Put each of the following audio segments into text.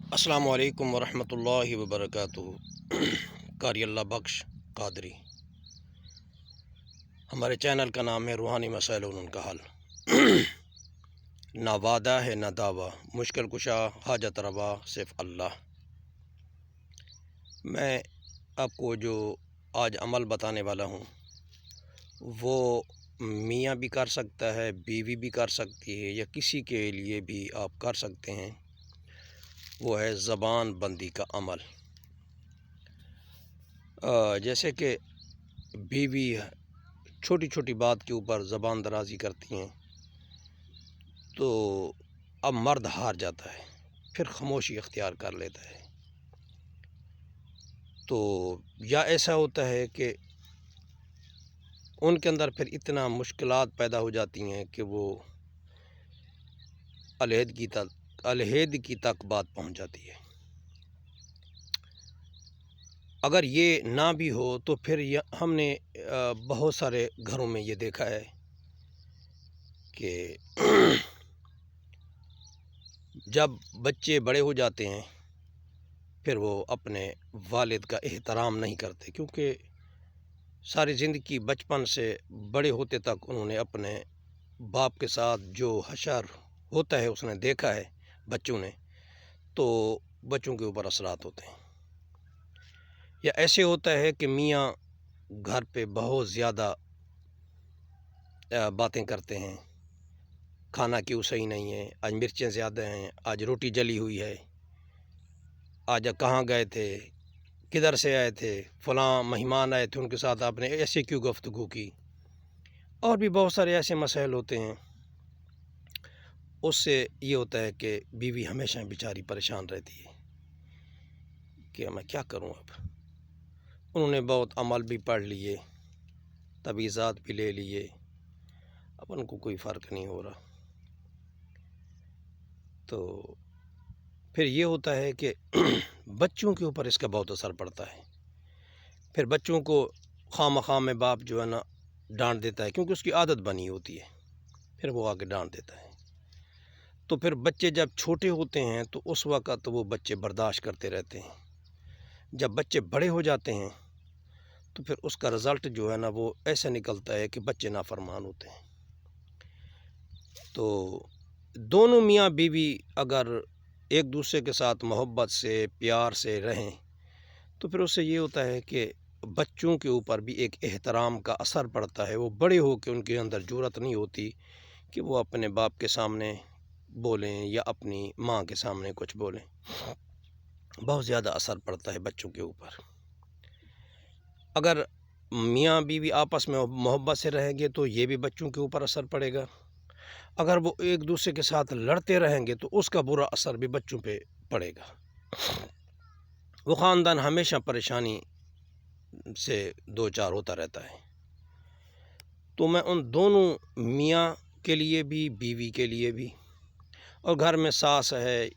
السلام علیکم ورحمۃ اللہ وبرکاتہ۔ قاری اللہ بخش قادری، ہمارے چینل کا نام ہے روحانی مسائل اور ان کا حل۔ نہ وعدہ ہے نہ دعویٰ، مشکل کشا حاجت روا صرف اللہ۔ میں آپ کو جو آج عمل بتانے والا ہوں وہ میاں بھی کر سکتا ہے، بیوی بھی کر سکتی ہے، یا کسی کے لیے بھی آپ کر سکتے ہیں۔ وہ ہے زبان بندی کا عمل۔ جیسے کہ بیوی چھوٹی چھوٹی بات کے اوپر زبان درازی کرتی ہیں تو اب مرد ہار جاتا ہے، پھر خاموشی اختیار کر لیتا ہے۔ تو یا ایسا ہوتا ہے کہ ان کے اندر پھر اتنا مشکلات پیدا ہو جاتی ہیں کہ وہ علیحدگی تک بات پہنچ جاتی ہے۔ اگر یہ نہ بھی ہو تو پھر ہم نے بہت سارے گھروں میں یہ دیکھا ہے کہ جب بچے بڑے ہو جاتے ہیں پھر وہ اپنے والد کا احترام نہیں کرتے، کیونکہ ساری زندگی بچپن سے بڑے ہوتے تک انہوں نے اپنے باپ کے ساتھ جو حشر ہوتا ہے اس نے دیکھا ہے بچوں نے، تو بچوں کے اوپر اثرات ہوتے ہیں۔ یا ایسے ہوتا ہے کہ میاں گھر پہ بہت زیادہ باتیں کرتے ہیں، کھانا کیوں صحیح نہیں ہے، آج مرچیں زیادہ ہیں، آج روٹی جلی ہوئی ہے، آج کہاں گئے تھے، کدھر سے آئے تھے، فلاں مہمان آئے تھے ان کے ساتھ آپ نے ایسے کیوں گفتگو کی، اور بھی بہت سارے ایسے مسائل ہوتے ہیں۔ اس سے یہ ہوتا ہے کہ بیوی ہمیشہ بیچاری پریشان رہتی ہے کہ میں کیا کروں۔ اب انہوں نے بہت عمل بھی پڑھ لیے، تبیزات بھی لے لیے، اب ان کو کوئی فرق نہیں ہو رہا۔ تو پھر یہ ہوتا ہے کہ بچوں کے اوپر اس کا بہت اثر پڑتا ہے۔ پھر بچوں کو خواہ مخواہ میں باپ جو ہے نا ڈانٹ دیتا ہے، کیونکہ اس کی عادت بنی ہوتی ہے، پھر وہ آگے ڈانٹ دیتا ہے۔ تو پھر بچے جب چھوٹے ہوتے ہیں تو اس وقت وہ بچے برداشت کرتے رہتے ہیں۔ جب بچے بڑے ہو جاتے ہیں تو پھر اس کا رزلٹ جو ہے نا وہ ایسا نکلتا ہے کہ بچے نافرمان ہوتے ہیں۔ تو دونوں میاں بیوی اگر ایک دوسرے کے ساتھ محبت سے پیار سے رہیں تو پھر اس سے یہ ہوتا ہے کہ بچوں کے اوپر بھی ایک احترام کا اثر پڑتا ہے۔ وہ بڑے ہو کے ان کے اندر جرأت نہیں ہوتی کہ وہ اپنے باپ کے سامنے بولیں یا اپنی ماں کے سامنے کچھ بولیں۔ بہت زیادہ اثر پڑتا ہے بچوں کے اوپر۔ اگر میاں بیوی آپس میں محبت سے رہیں گے تو یہ بھی بچوں کے اوپر اثر پڑے گا۔ اگر وہ ایک دوسرے کے ساتھ لڑتے رہیں گے تو اس کا برا اثر بھی بچوں پہ پڑے گا۔ وہ خاندان ہمیشہ پریشانی سے دو چار ہوتا رہتا ہے۔ تو میں ان دونوں میاں کے لیے بھی بیوی کے لیے بھی، اور گھر میں ساس ہے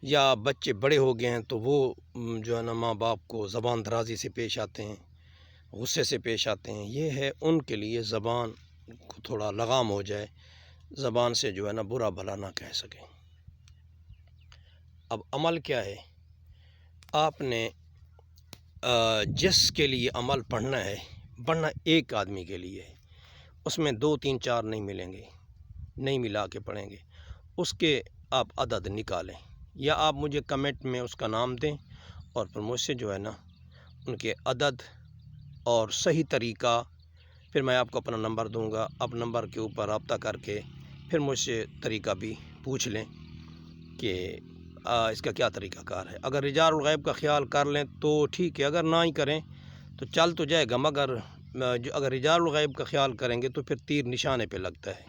یا بچے بڑے ہو گئے ہیں تو وہ جو ہے نا ماں باپ کو زبان درازی سے پیش آتے ہیں، غصے سے پیش آتے ہیں، یہ ہے ان کے لیے زبان کو تھوڑا لگام ہو جائے، زبان سے جو ہے نا برا بھلا نہ کہہ سکیں۔ اب عمل کیا ہے؟ آپ نے جس کے لیے عمل پڑھنا ہے، پڑھنا ایک آدمی کے لیے ہے، اس میں 2 3 4 نہیں ملیں گے، نہیں ملا کے پڑھیں گے، اس کے آپ عدد نکالیں، یا آپ مجھے کمنٹ میں اس کا نام دیں اور پھر مجھ سے جو ہے نا ان کے عدد اور صحیح طریقہ، پھر میں آپ کو اپنا نمبر دوں گا، آپ نمبر کے اوپر رابطہ کر کے پھر مجھ سے طریقہ بھی پوچھ لیں کہ اس کا کیا طریقہ کار ہے۔ اگر رجال الغیب کا خیال کر لیں تو ٹھیک ہے، اگر نہ ہی کریں تو چل تو جائے گا، مگر اگر رجال الغیب کا خیال کریں گے تو پھر تیر نشانے پہ لگتا ہے۔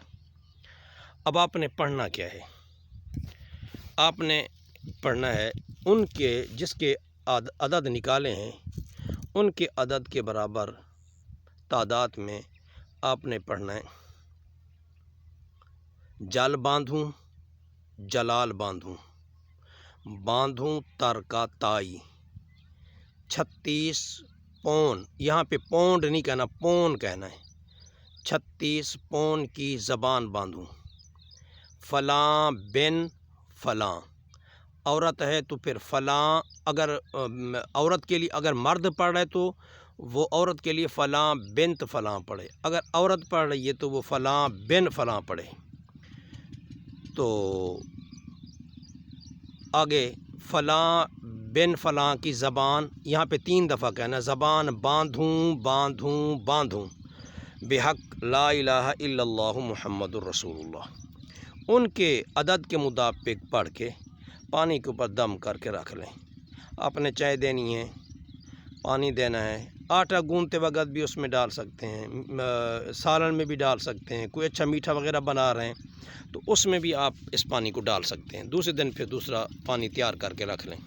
اب آپ نے پڑھنا کیا ہے؟ آپ نے پڑھنا ہے ان کے جس کے عدد نکالے ہیں ان کے عدد کے برابر تعداد میں آپ نے پڑھنا ہے: جل باندھوں جلال باندھوں، باندھوں تر کا تائی، 36 پون، یہاں پہ پونڈ نہیں کہنا، پون کہنا ہے، 36 پون کی زبان باندھوں، فلاں بن فلاں، عورت ہے تو پھر فلاں، اگر عورت کے لیے اگر مرد پڑھ رہے تو وہ عورت کے لیے فلاں بنت فلاں پڑھے، اگر عورت پڑھ رہی ہے تو وہ فلاں بن فلاں پڑھے۔ تو آگے فلاں بن فلاں کی زبان یہاں پہ 3 دفعہ کہنا، زبان باندھوں باندھوں باندھوں بحق لا الہ الا اللہ محمد الرسول اللہ۔ ان کے عدد کے مطابق پڑھ کے پانی کے اوپر دم کر کے رکھ لیں۔ آپ نے چائے دینی ہے، پانی دینا ہے، آٹا گوندتے وقت بھی اس میں ڈال سکتے ہیں، سالن میں بھی ڈال سکتے ہیں، کوئی اچھا میٹھا وغیرہ بنا رہے ہیں تو اس میں بھی آپ اس پانی کو ڈال سکتے ہیں۔ دوسرے دن پھر دوسرا پانی تیار کر کے رکھ لیں۔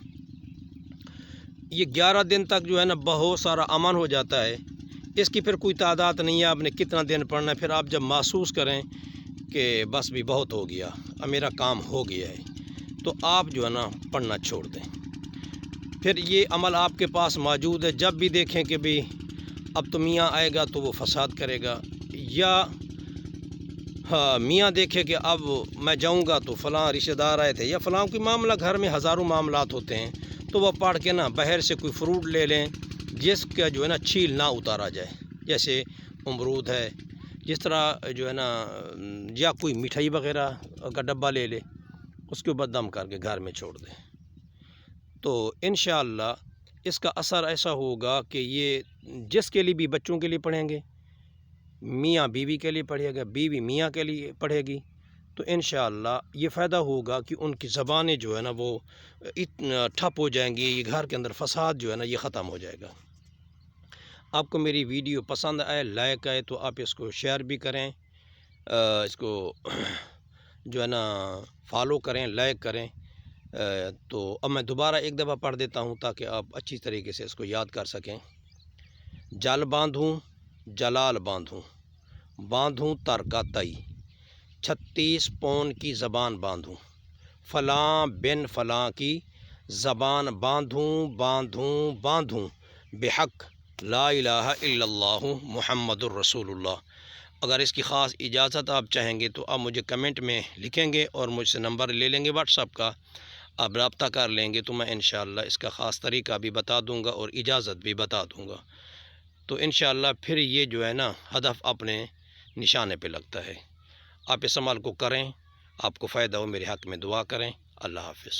یہ 11 دن تک جو ہے نا بہت سارا امن ہو جاتا ہے۔ اس کی پھر کوئی تعداد نہیں ہے آپ نے کتنا دن پڑھنا ہے، پھر آپ جب محسوس کریں کہ بس بھی بہت ہو گیا، اب میرا کام ہو گیا ہے، تو آپ جو ہے نا پڑھنا چھوڑ دیں۔ پھر یہ عمل آپ کے پاس موجود ہے، جب بھی دیکھیں کہ بھی اب تو میاں آئے گا تو وہ فساد کرے گا، یا میاں دیکھے کہ اب میں جاؤں گا تو فلاں رشتہ دار آئے تھے، یا فلاں کوئی معاملہ، گھر میں ہزاروں معاملات ہوتے ہیں، تو وہ پڑھ کے نا باہر سے کوئی فروٹ لے لیں جس کا جو ہے نا چھیل نہ اتارا جائے، جیسے امرود ہے، جس طرح جو ہے نا، یا کوئی مٹھائی وغیرہ کا ڈبہ لے لے، اس کے اوپر دم کر کے گھر میں چھوڑ دیں۔ تو انشاءاللہ اس کا اثر ایسا ہوگا کہ یہ جس کے لیے بھی، بچوں کے لیے پڑھیں گے، میاں بیوی کے لیے پڑھے گا، بیوی میاں کے لیے پڑھے گی، تو انشاءاللہ یہ فائدہ ہوگا کہ ان کی زبانیں جو ہے نا وہ ٹھپ ہو جائیں گی، یہ گھر کے اندر فساد جو ہے نا یہ ختم ہو جائے گا۔ آپ کو میری ویڈیو پسند آئے، لائک آئے تو آپ اس کو شیئر بھی کریں، اس کو جو ہے نا فالو کریں، لائک کریں۔ تو اب میں دوبارہ ایک دفعہ پڑھ دیتا ہوں تاکہ آپ اچھی طریقے سے اس کو یاد کر سکیں۔ جل باندھوں جلال باندھوں، باندھوں تر کا تئی، 36 پون کی زبان باندھوں، فلاں بن فلاں کی زبان باندھوں باندھوں باندھوں بحق لا الہ الا اللہ محمد الرسول اللہ۔ اگر اس کی خاص اجازت آپ چاہیں گے تو آپ مجھے کمنٹ میں لکھیں گے اور مجھ سے نمبر لے لیں گے واٹس ایپ کا، آپ رابطہ کر لیں گے تو میں انشاءاللہ اس کا خاص طریقہ بھی بتا دوں گا اور اجازت بھی بتا دوں گا، تو انشاءاللہ پھر یہ جو ہے نا ہدف اپنے نشانے پہ لگتا ہے۔ آپ اس عمل کو کریں، آپ کو فائدہ ہو، میرے حق میں دعا کریں۔ اللہ حافظ۔